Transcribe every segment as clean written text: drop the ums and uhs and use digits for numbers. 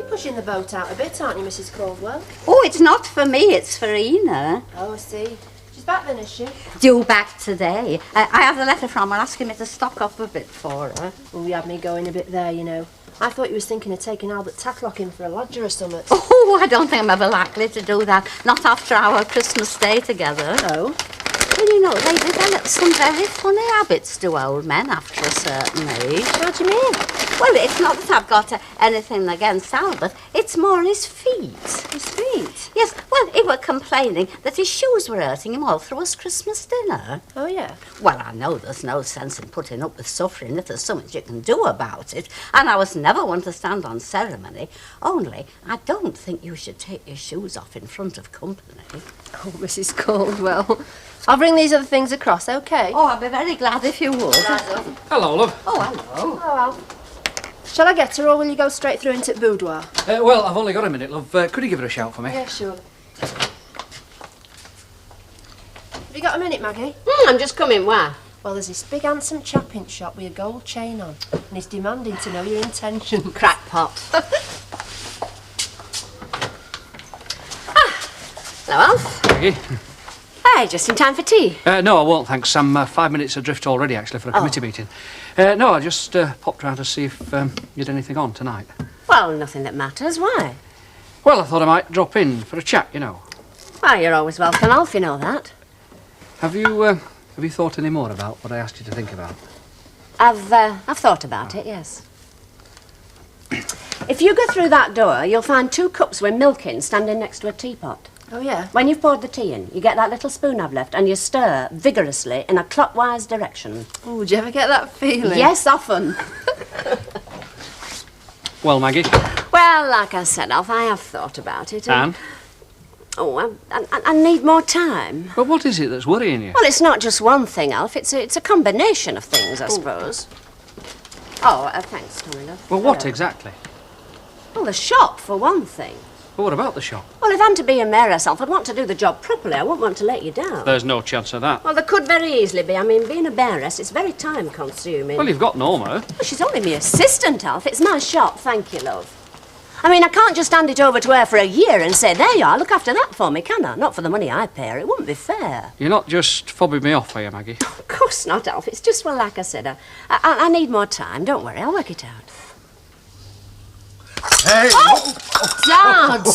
You're pushing the boat out a bit, aren't you, Mrs. Caldwell? Oh, it's not for me, it's for Ina. Oh, I see. She's back then, is she? Due back today. I have a letter from her asking me to stock up a bit for her. Oh, you had me going a bit there, you know. I thought you was thinking of taking Albert Tatlock in for a lodger or something. Oh, I don't think I'm ever likely to do that. Not after our Christmas day together. Oh? Well, you know, they develop some very funny habits, do old men, after a certain age. How do you mean? Well, it's not that I've got anything against Albert. It's more his feet. His feet? Yes, well, he were complaining that his shoes were hurting him all through his Christmas dinner. Oh, yeah? Well, I know there's no sense in putting up with suffering if there's something you can do about it. And I was never one to stand on ceremony. Only, I don't think you should take your shoes off in front of company. Oh, Mrs. Caldwell. I'll bring these other things across, OK? Oh, I'd be very glad if you would. Hello, love. Oh, hello. Oh, well. Shall I get her, or will you go straight through into the boudoir? Well, I've only got a minute, love. Could you give her a shout for me? Yeah, sure. Have you got a minute, Maggie? I'm just coming, why? Well, there's this big handsome chap in shop with a gold chain on, and he's demanding to know your intention. Crackpot. Hello, Alf. Maggie? Hey, just in time for tea. No, I won't, thanks. I'm 5 minutes adrift already, actually, for a committee meeting. No, I just popped round to see if you'd anything on tonight. Well, nothing that matters. Why? Well, I thought I might drop in for a chat, you know. Why, you're always welcome, Alf, you know that. Have you thought any more about what I asked you to think about? I've thought about it, yes. If you go through that door, you'll find 2 cups with milk in standing next to a teapot. Oh, yeah? When you've poured the tea in, you get that little spoon I've left and you stir vigorously in a clockwise direction. Oh, do you ever get that feeling? Yes, often. Well, Maggie? Well, like I said, Alf, I have thought about it. And? Oh, I need more time. But what is it that's worrying you? Well, it's not just one thing, Alf. It's a combination of things, I suppose. Oh, thanks, Tommy, love. Well, what exactly? Well, the shop, for one thing. But what about the shop? Well, if I'm to be a mayoress, Alf, I'd want to do the job properly. I wouldn't want to let you down. There's no chance of that. Well, there could very easily be. I mean, being a mayoress, it's very time-consuming. Well, you've got Norma. Well, she's only my assistant, Alf. It's my shop, thank you, love. I mean, I can't just hand it over to her for a year and say, there you are, look after that for me, can I? Not for the money I pay her. It wouldn't be fair. You're not just fobbing me off, are you, Maggie? Of course not, Alf. It's just, well, like I said, I need more time. Don't worry, I'll work it out. Hey! Dad!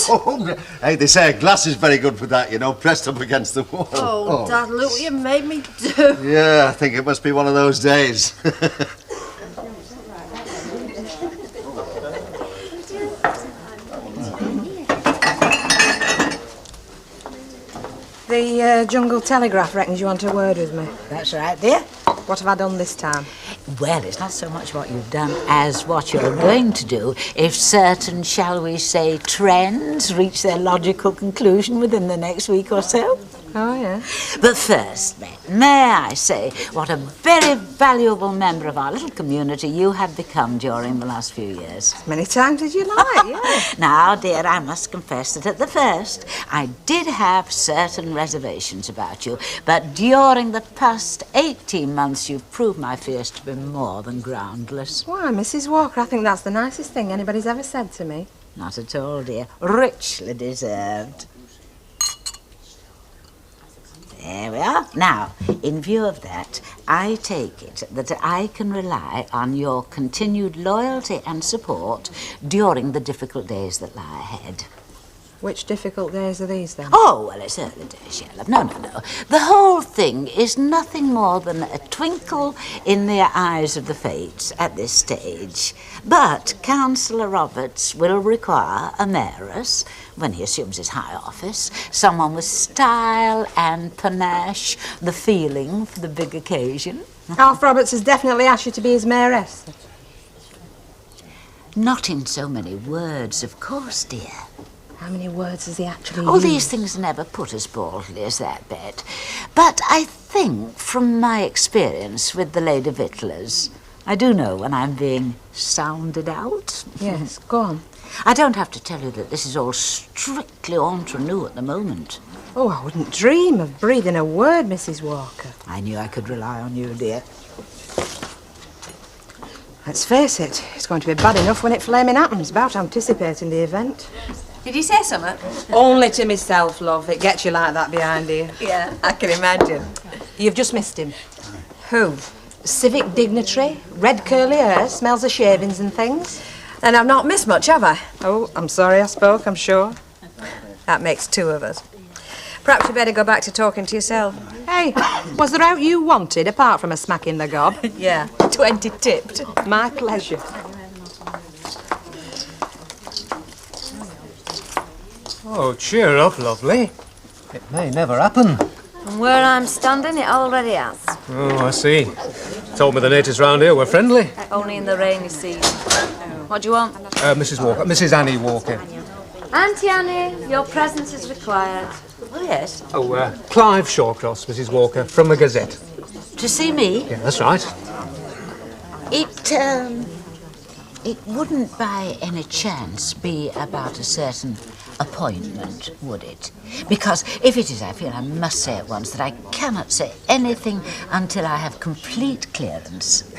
Hey, they say a glass is very good for that, you know, pressed up against the wall. Oh, Dad, look what you made me do. Yeah, I think it must be one of those days. The Jungle Telegraph reckons you want a word with me. That's right, dear. What have I done this time? Well, it's not so much what you've done as what you're going to do if certain, shall we say, trends reach their logical conclusion within the next week or so. Oh, yeah. But first, may I say what a very valuable member of our little community you have become during the last few years. As many times as you like, yeah. Now, dear, I must confess that at the first I did have certain reservations about you, but during the past 18 months you've proved my fears to be more than groundless. Why, Mrs. Walker, I think that's the nicest thing anybody's ever said to me. Not at all, dear. Richly deserved. There we are. Now, in view of that, I take it that I can rely on your continued loyalty and support during the difficult days that lie ahead. Which difficult days are these, then? Oh, well, it's early days, yeah, love. No. The whole thing is nothing more than a twinkle in the eyes of the fates at this stage. But Councillor Roberts will require a mayoress, when he assumes his high office, someone with style and panache, the feeling for the big occasion. Alf Roberts has definitely asked you to be his mayoress. Not in so many words, of course, dear. How many words has he actually All used? these things are never put as boldly as that, Bet. But I think, from my experience with the Lady Victuallers, I do know when I'm being sounded out. Yes, go on. I don't have to tell you that this is all strictly entre nous at the moment. Oh, I wouldn't dream of breathing a word, Mrs. Walker. I knew I could rely on you, dear. Let's face it, it's going to be bad enough when it flaming happens, about anticipating the event. Did you say something? Only to myself, love. It gets you like that behind you. Yeah, I can imagine. You've just missed him. Who? Civic dignitary, red curly hair, smells of shavings and things. And I've not missed much, have I? Oh, I'm sorry I spoke, I'm sure. That makes two of us. Perhaps you better go back to talking to yourself. Hey, was there out you wanted, apart from a smack in the gob? Yeah, 20 tipped. My pleasure. Oh, cheer up, lovely. It may never happen. From where I'm standing, it already has. Oh, I see. Told me the natives round here were friendly. Only in the rainy season. What do you want? Mrs. Walker. Mrs. Annie Walker. Auntie Annie, your presence is required. Oh, yes. Oh, Clive Shawcross, Mrs. Walker, from the Gazette. To see me? Yeah, that's right. It wouldn't by any chance be about a certain appointment, would it? Because if it is, I feel I must say at once that I cannot say anything until I have complete clearance.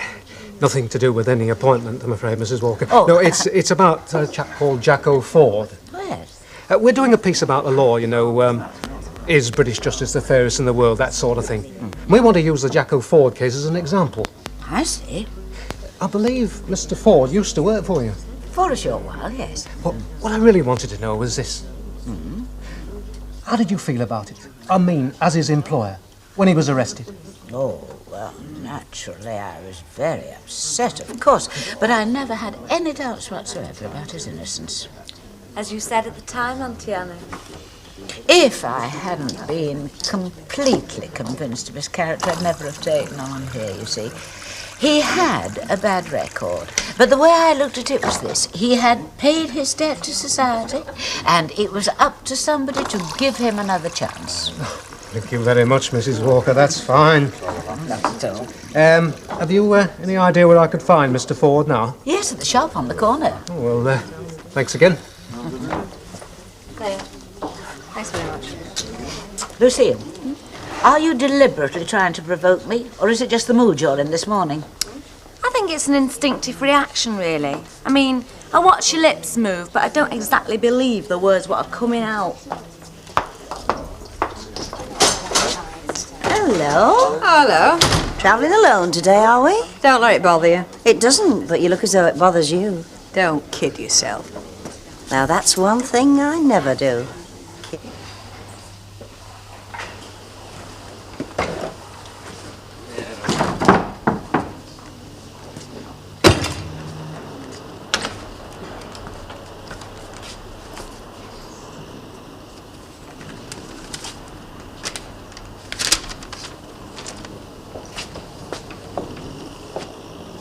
Nothing to do with any appointment, I'm afraid, Mrs. Walker. Oh. No, it's about a chap called Jacko Ford. Oh, yes. We're doing a piece about the law, you know, is British justice the fairest in the world, that sort of thing. We want to use the Jacko Ford case as an example. I see. I believe Mr. Ford used to work for you. For a short while, yes. But what I really wanted to know was this. How did you feel about it? I mean, as his employer, when he was arrested. Oh, well, naturally, I was very upset, of course, but I never had any doubts whatsoever about his innocence. As you said at the time, Auntie Annie. If I hadn't been completely convinced of his character, I'd never have taken on here, you see. He had a bad record, but the way I looked at it was this. He had paid his debt to society, and it was up to somebody to give him another chance. Thank you very much, Mrs. Walker. That's fine. Not at all. Have you any idea where I could find Mr. Ford now? Yes, at the shop on the corner. Oh, well, thanks again. There. Thanks very much. Lucille, are you deliberately trying to provoke me, or is it just the mood you're in this morning? I think it's an instinctive reaction, really. I mean, I watch your lips move, but I don't exactly believe the words what are coming out. Hello. Hello. Travelling alone today, are we? Don't let it bother you. It doesn't, but you look as though it bothers you. Don't kid yourself. Now, that's one thing I never do.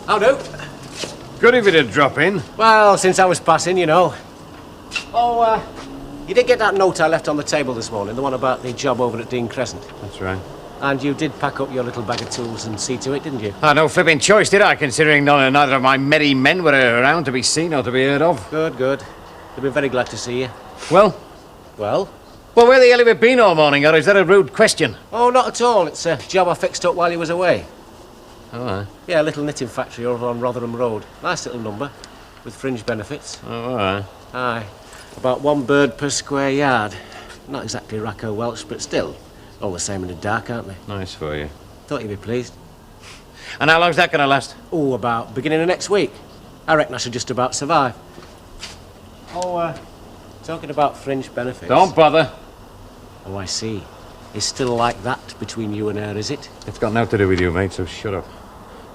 How do? Good if you did drop in. Well, since I was passing, you know. Oh, you did get that note I left on the table this morning, the one about the job over at Dean Crescent. That's right. And you did pack up your little bag of tools and see to it, didn't you? I had no flipping choice, did I, considering neither of my merry men were around to be seen or to be heard of? Good, good. They'll be very glad to see you. Well? Well? Well, where the hell have you been all morning, or is that a rude question? Oh, not at all. It's a job I fixed up while you was away. Oh, aye. Yeah, a little knitting factory over on Rotherham Road. Nice little number, with fringe benefits. Oh, aye. Aye. About 1 bird per square yard. Not exactly Racco Welsh, but still, all the same in the dark, aren't they? Nice for you. Thought you'd be pleased. And how long's that going to last? Oh, about beginning of next week. I reckon I should just about survive. Oh, talking about fringe benefits. Don't bother. Oh, I see. It's still like that between you and her, is it? It's got nothing to do with you, mate, so shut up.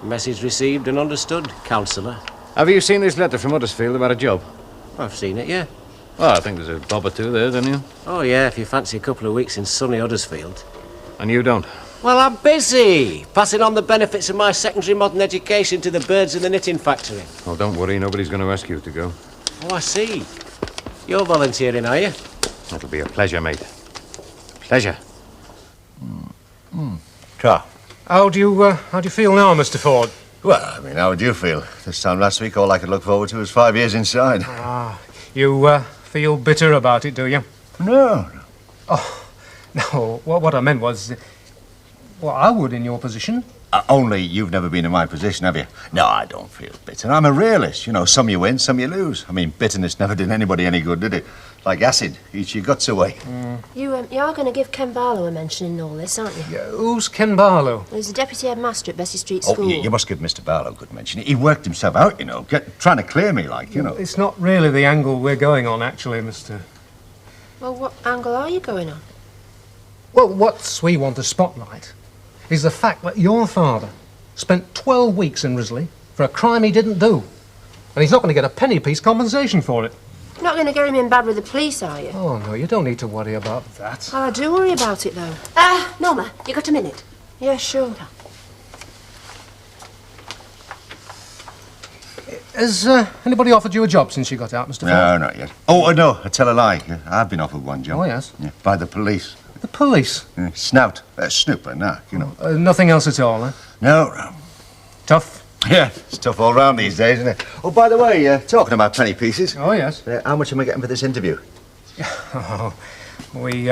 Message received and understood, councillor. Have you seen this letter from Huddersfield about a job? I've seen it, yeah. Well, I think there's a bob or two there, don't you? Oh, yeah, if you fancy a couple of weeks in sunny Huddersfield. And you don't? Well, I'm busy, passing on the benefits of my secondary modern education to the birds in the knitting factory. Well, don't worry, nobody's going to ask you to go. Oh, I see. You're volunteering, are you? That'll be a pleasure, mate. Pleasure. Ta. How do you feel now, Mr. Ford? Well, I mean, how would you feel? This time last week, all I could look forward to was 5 years inside. Ah, you feel bitter about it, do you? No. Oh, no, what I meant was, well, I would in your position. Only you've never been in my position, have you? No, I don't feel bitter. I'm a realist. You know, some you win, some you lose. I mean, bitterness never did anybody any good, did it? Like acid, eats your guts away. You are going to give Ken Barlow a mention in all this, aren't you? Yeah, who's Ken Barlow? He's the deputy headmaster at Bessie Street School. Oh, you must give Mr. Barlow a good mention. He worked himself out, you know, trying to clear me, like, you know. It's not really the angle we're going on, actually, Mr. Well, what angle are you going on? Well, what we want to spotlight is the fact that your father spent 12 weeks in Risley for a crime he didn't do. And he's not going to get a penny piece compensation for it. You're not going to get him in bad with the police, are you? Oh, no, you don't need to worry about that. Well, I do worry about it, though. Norma, you got a minute? Yeah, sure. Has anybody offered you a job since you got out, Mr. Ford? No, not yet. Oh, no, I tell a lie. I've been offered one job. Oh, yes? Yeah, by the police. The police? Snout. Snooper, narc, you know. Nothing else at all, eh? No. Tough? Yeah, it's tough all round these days, isn't it? Oh, by the way, talking about penny pieces. Oh, yes. How much am I getting for this interview? Oh, we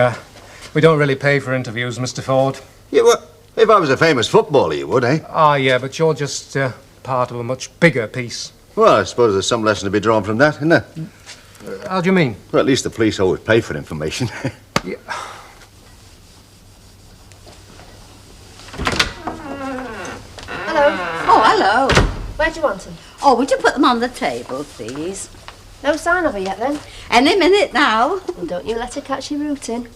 don't really pay for interviews, Mr. Ford. Yeah, well, if I was a famous footballer, you would, eh? Ah, yeah, but you're just part of a much bigger piece. Well, I suppose there's some lesson to be drawn from that, isn't there? How do you mean? Well, at least the police always pay for information. Yeah. Hello. Oh, hello. Where do you want him? Oh, would you put them on the table, please? No sign of her yet, then? Any minute now. Well, don't you let her catch you rooting.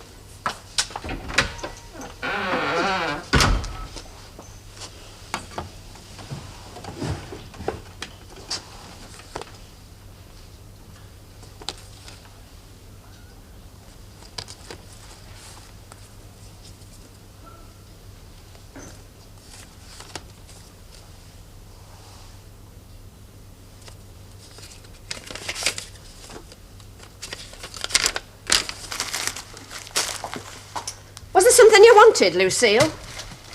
Was there something you wanted, Lucille?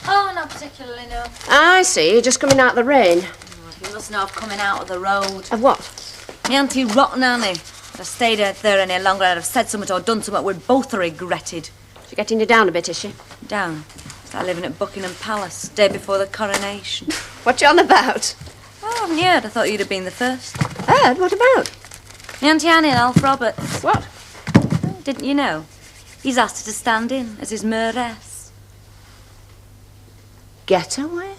Oh, not particularly, no. I see, you're just coming out of the rain. Oh, you must know I've coming out of the road. Of what? My auntie rotten Annie. If I stayed out there any longer, I'd have said something or done something we'd both regretted. She's getting you down a bit, is she? Down. Started living at Buckingham Palace, day before the coronation. What you on about? Oh, haven't you heard? I thought you'd have been the first. Heard? What about? My Auntie Annie and Alf Roberts. What? Oh, didn't you know? He's asked her to stand in as his mayoress. Get away?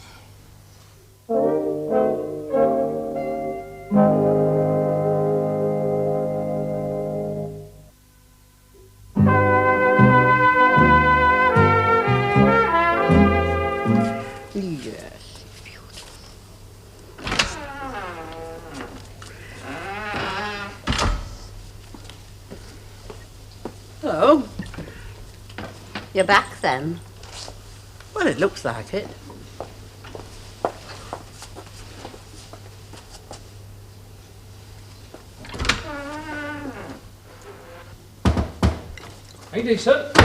Hello. You're back then? Well, it looks like it. Hey, decent.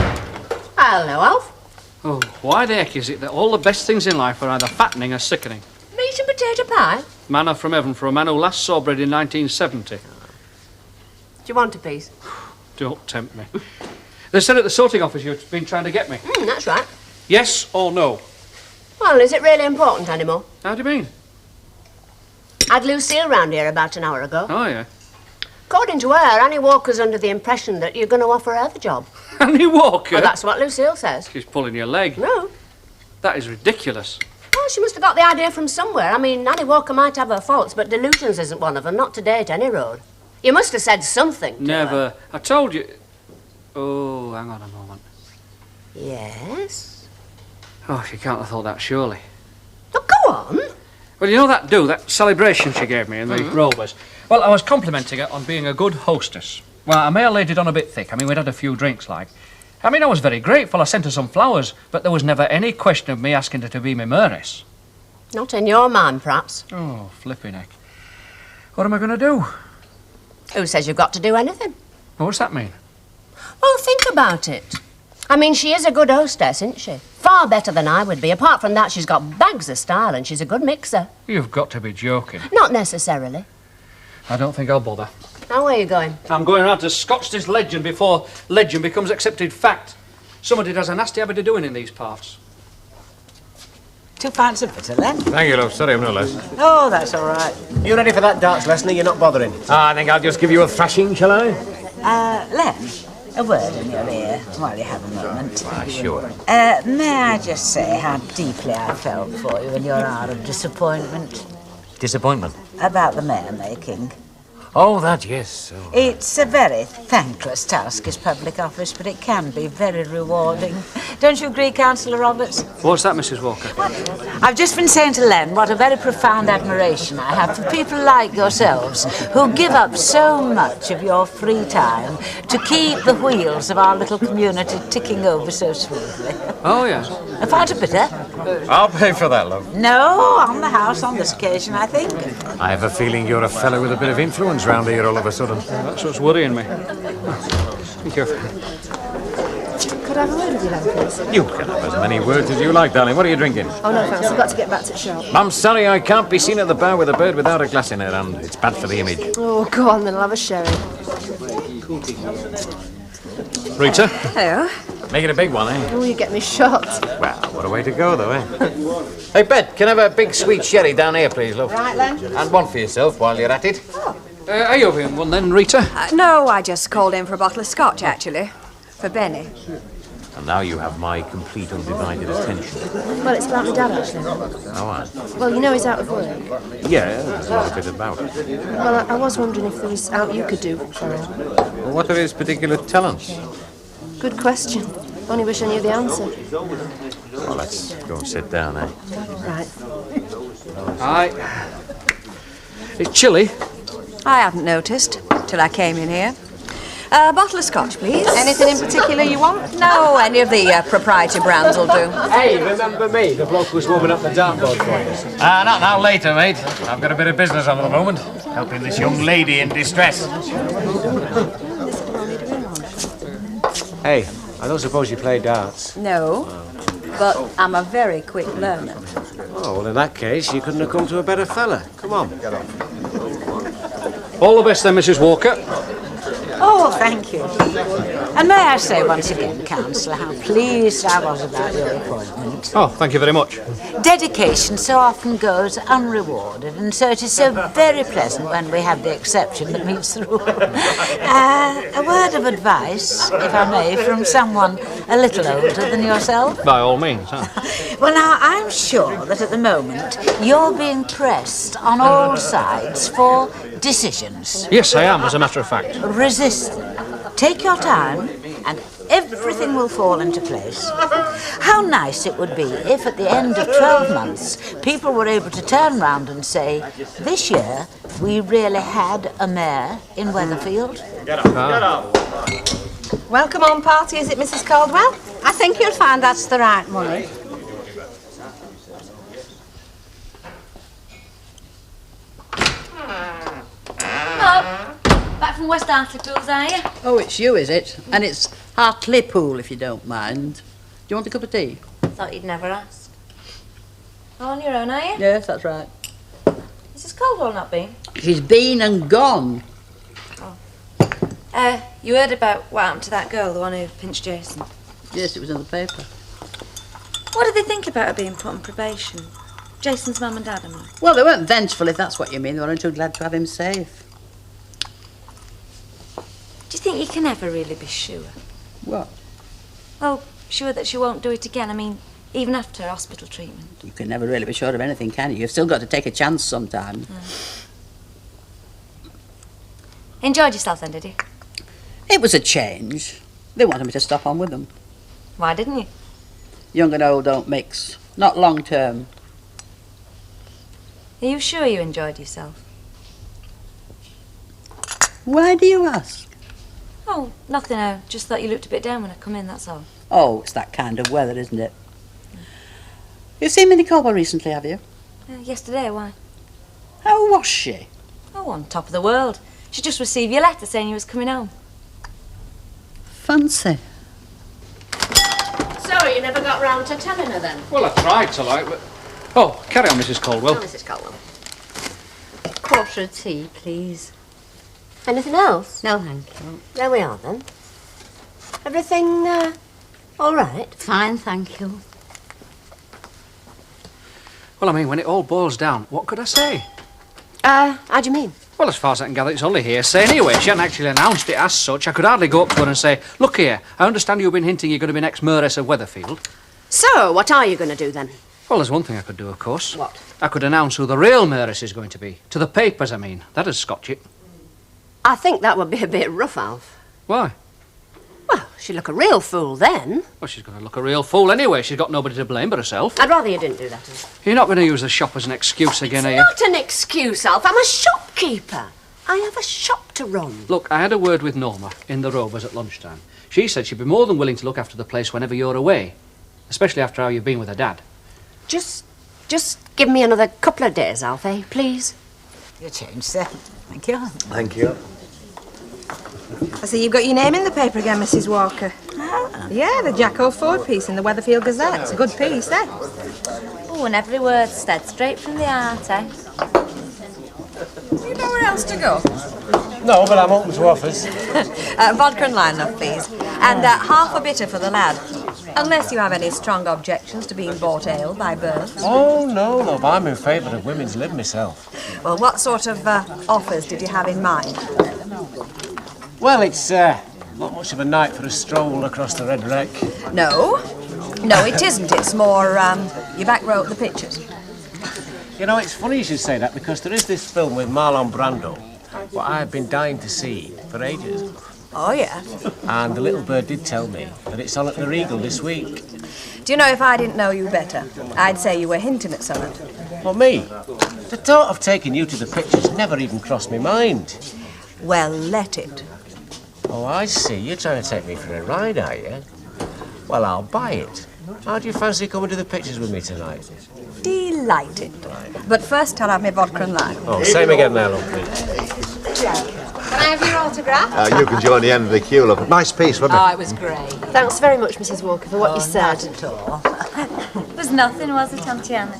Hello, Alf. Oh, why the heck is it that all the best things in life are either fattening or sickening? Meat and potato pie? Manna from heaven for a man who last saw bread in 1970. Do you want a piece? Don't tempt me. They said at the sorting office you've been trying to get me. That's right. Yes or no? Well, is it really important anymore? How do you mean? I had Lucille round here about an hour ago. Oh, yeah. According to her, Annie Walker's under the impression that you're going to offer her the job. Annie Walker? Well, that's what Lucille says. She's pulling your leg. No. That is ridiculous. Well, she must have got the idea from somewhere. I mean, Annie Walker might have her faults, but delusions isn't one of them, not to date any road. You must have said something to Never. her. I told you... Oh, hang on a moment. Yes? Oh, she can't have thought that, surely. Oh, go on. Well, you know that celebration she gave me in the Rovers? Well, I was complimenting her on being a good hostess. Well, I may have laid it on a bit thick. I mean, we'd had a few drinks, like. I mean, I was very grateful. I sent her some flowers, but there was never any question of me asking her to be my mayoress. Not in your mind, perhaps. Oh, flipping heck. What am I going to do? Who says you've got to do anything? What's that mean? Well, think about it. I mean, she is a good hostess, isn't she? Far better than I would be. Apart from that, she's got bags of style and she's a good mixer. You've got to be joking. Not necessarily. I don't think I'll bother. Now, where are you going? I'm going around to scotch this legend before legend becomes accepted fact. Somebody has a nasty habit of doing in these parts. 2 pints of bitter, then. Thank you, love. Sorry, I'm no less. Oh, that's all right. You ready for that darts lesson? You're not bothering. I think I'll just give you a thrashing, shall I? Len, a word in your ear while you have a moment. Sure. May I just say how deeply I felt for you in your hour of disappointment Disappointment? about the mayor making? Oh, that, yes. Oh. It's a very thankless task, as public office, but it can be very rewarding. Don't you agree, Councillor Roberts? What's that, Mrs. Walker? I've just been saying to Len what a very profound admiration I have for people like yourselves who give up so much of your free time to keep the wheels of our little community ticking over so smoothly. Oh, yes. A pint of bitter? I'll pay for that, love. No, on the house on this occasion, I think. I have a feeling you're a fellow with a bit of influence round here all of a sudden. That's what's worrying me. Thank you. Could I have a word with you then, please? You can have as many words as you like, darling. What are you drinking? Oh, no, thanks. I've got to get back to the shop. I'm sorry I can't be seen at the bar with a bird without a glass in her hand. It's bad for the image. Oh, go on then. I'll have a sherry. Rita? Hello. Make it a big one, eh? Oh, you get me shot. Well, what a way to go, though, eh? Hey, Bet, can I have a big sweet sherry down here, please, love? Right, Len. And one for yourself while you're at it. Are you having one then, Rita? No, I just called in for a bottle of scotch, actually. For Benny. And now you have my complete undivided attention. Well, it's about my dad, actually. Oh, I? Well, you know he's out of work. Yeah, there's a little bit about it. Well, I was wondering if there was out you could do for him. Well, what are his particular talents? Good question. Only wish I knew the answer. Well, let's go and sit down, eh? Right. Aye. It's chilly. I hadn't noticed till I came in here. A bottle of scotch, please. Anything in particular you want? No, any of the proprietary brands will do. Hey, remember me? The bloke who's warming up the dartboard for you. Not now, later, mate. I've got a bit of business on at the moment. Helping this young lady in distress. Hey, I don't suppose you play darts. No, but I'm a very quick learner. Oh, well, in that case, you couldn't have come to a better fella. Come on. All the best then, Mrs. Walker. Oh, thank you. And may I say once again, Councillor, how pleased I was about your appointment. Oh, thank you very much. Dedication so often goes unrewarded, and so it is so very pleasant when we have the exception that meets the rule. A word of advice, if I may, from someone a little older than yourself. By all means, huh? Well, now, I'm sure that at the moment you're being pressed on all sides for decisions. Yes, I am, as a matter of fact. Resist them. Take your time, and everything will fall into place. How nice it would be if at the end of 12 months people were able to turn round and say, this year we really had a mayor in Weatherfield. Get up, get up. Welcome home party, is it, Mrs. Caldwell? I think you'll find that's the right money. Hello. Back from West Hartlepool, are you? Oh, it's you, is it? And it's Hartlepool, if you don't mind. Do you want a cup of tea? Thought you'd never ask. On your own, are you? Yes, that's right. Mrs. Caldwell not been? She's been and gone. You heard about what happened to that girl, the one who pinched Jason? Yes, it was in the paper. What did they think about her being put on probation? Jason's mum and dad, I mean. Well, they weren't vengeful, if that's what you mean. They were only too glad to have him safe. Do you think you can ever really be sure? What? Well, sure that she won't do it again. I mean, even after hospital treatment. You can never really be sure of anything, can you? You've still got to take a chance sometimes. Enjoyed yourself then, did you? It was a change. They wanted me to stop on with them. Why didn't you? Young and old don't mix. Not long term. Are you sure you enjoyed yourself? Why do you ask? Oh, nothing. I just thought you looked a bit down when I come in, that's all. Oh, it's that kind of weather, isn't it? You've seen Minnie Caldwell recently, have you? Yesterday, why? How was she? Oh, on top of the world. She just received your letter saying you was coming home. Fancy. So, you never got round to telling her then? Well, I tried to, like, but... Oh, carry on, Mrs. Caldwell. Oh, Mrs. Caldwell. Quarter of tea, please. Anything else? No, thank you. There we are then. Everything, all right? Fine, thank you. Well, I mean, when it all boils down, what could I say? How do you mean? Well, as far as I can gather, it's only hearsay anyway. She hadn't actually announced it as such. I could hardly go up to her and say, look here, I understand you've been hinting you're going to be next mayoress of Weatherfield. So, what are you going to do then? Well, there's one thing I could do, of course. What? I could announce who the real mayoress is going to be. To the papers, I mean. That'd scotch it. I think that would be a bit rough, Alf. Why? Well, she'd look a real fool then. Well, she's going to look a real fool anyway. She's got nobody to blame but herself. I'd rather you didn't do that, Alf. You're not going to use the shop as an excuse again, are you? Not an excuse, Alf. I'm a shopkeeper. I have a shop to run. Look, I had a word with Norma in the Rovers at lunchtime. She said she'd be more than willing to look after the place whenever you're away. Especially after how you've been with her dad. Just give me another couple of days, Alf, please. Your change, sir. Thank you. Thank you. I see you've got your name in the paper again, Mrs. Walker. Yeah, the Jacko Ford piece in the Weatherfield Gazette. It's a good piece, eh? Oh, and every word's said straight from the heart, eh? You know where else to go? No, but I'm open to offers. Vodka and lime, love, please. And half a bitter for the lad. Unless you have any strong objections to being bought ale by birth. Oh, no, love. I'm in favour of women's lib myself. Well, what sort of offers did you have in mind? Well, it's not much of a night for a stroll across the Red Wreck. No, it isn't. It's more your back row at the pictures. You know, it's funny you should say that because there is this film with Marlon Brando what I've been dying to see for ages. Oh, yeah? And the little bird did tell me that it's on at the Regal this week. Do you know, if I didn't know you better, I'd say you were hinting at something. Well, me? The thought of taking you to the pictures never even crossed my mind. Well, let it. Oh, I see. You're trying to take me for a ride, are you? Well, I'll buy it. How do you fancy coming to the pictures with me tonight? Delighted. But first, I'll have my vodka and lime. Oh, same again there, love, please. Can I have your autograph? You can join the end of the queue, look. Nice piece, wasn't it? Oh, it was great. Thanks very much, Mrs. Walker, for what you said. Not at all. It was nothing, was it, Auntie Anna?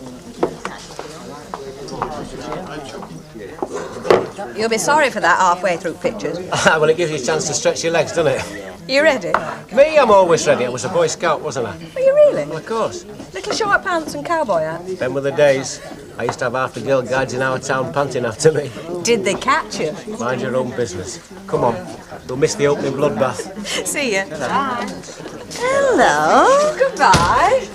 You'll be sorry for that halfway through pictures. Well, it gives you a chance to stretch your legs, doesn't it? You ready? Me, I'm always ready. I was a Boy Scout, wasn't I? Are you really? Well, of course. Little short pants and cowboy hat. Them were the days. I used to have half the girl guides in our town panting after me. Did they catch you? Mind your own business. Come on. We'll miss the opening bloodbath. See ya. Bye. Hello. Goodbye.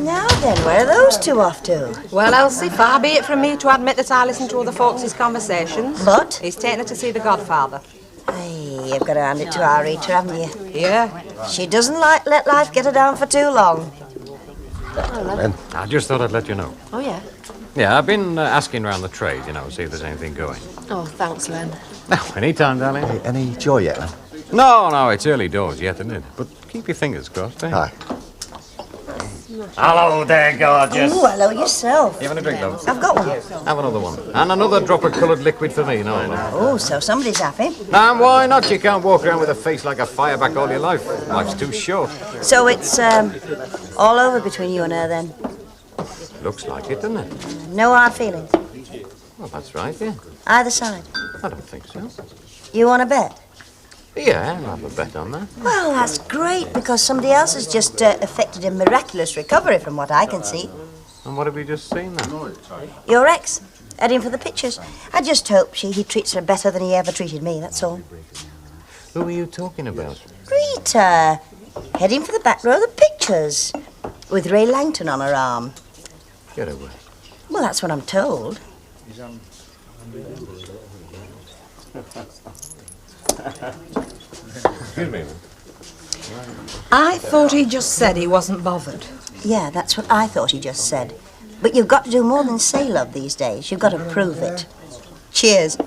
Now then, where are those two off to? Well, Elsie, far be it from me to admit that I listen to other folks' conversations. But? He's taken her to see The Godfather. Hey, you've got to hand it to our Rita, haven't you? Yeah. She doesn't let life get her down for too long. Ben, I just thought I'd let you know. Oh, yeah? Yeah, I've been asking around the trade, see if there's anything going. Oh, thanks, Len. No, anytime, darling. Hey, any joy yet, Len? No, it's early doors yet, isn't it? But keep your fingers crossed, eh? Aye. Hello there, gorgeous. Oh, hello yourself. You having a drink, love? I've got one. Have another one. And another drop of coloured liquid for me, no? Oh, so somebody's happy. And why not? You can't walk around with a face like a fireback all your life. Life's too short. So it's all over between you and her then? Looks like it, doesn't it? No hard feelings? Well, that's right, yeah. Either side? I don't think so. You want to bet? Yeah, I'll have a bet on that. Well, that's great, because somebody else has just effected a miraculous recovery from what I can see. And what have we just seen then? Your ex, heading for the pictures. I just hope he treats her better than he ever treated me, that's all. Who are you talking about? Rita, heading for the back row of the pictures, with Ray Langton on her arm. Get away. Well, that's what I'm told. Excuse me. I thought he just said he wasn't bothered. Yeah, that's what I thought he just said. But you've got to do more than say love these days. You've got to prove it. Cheers.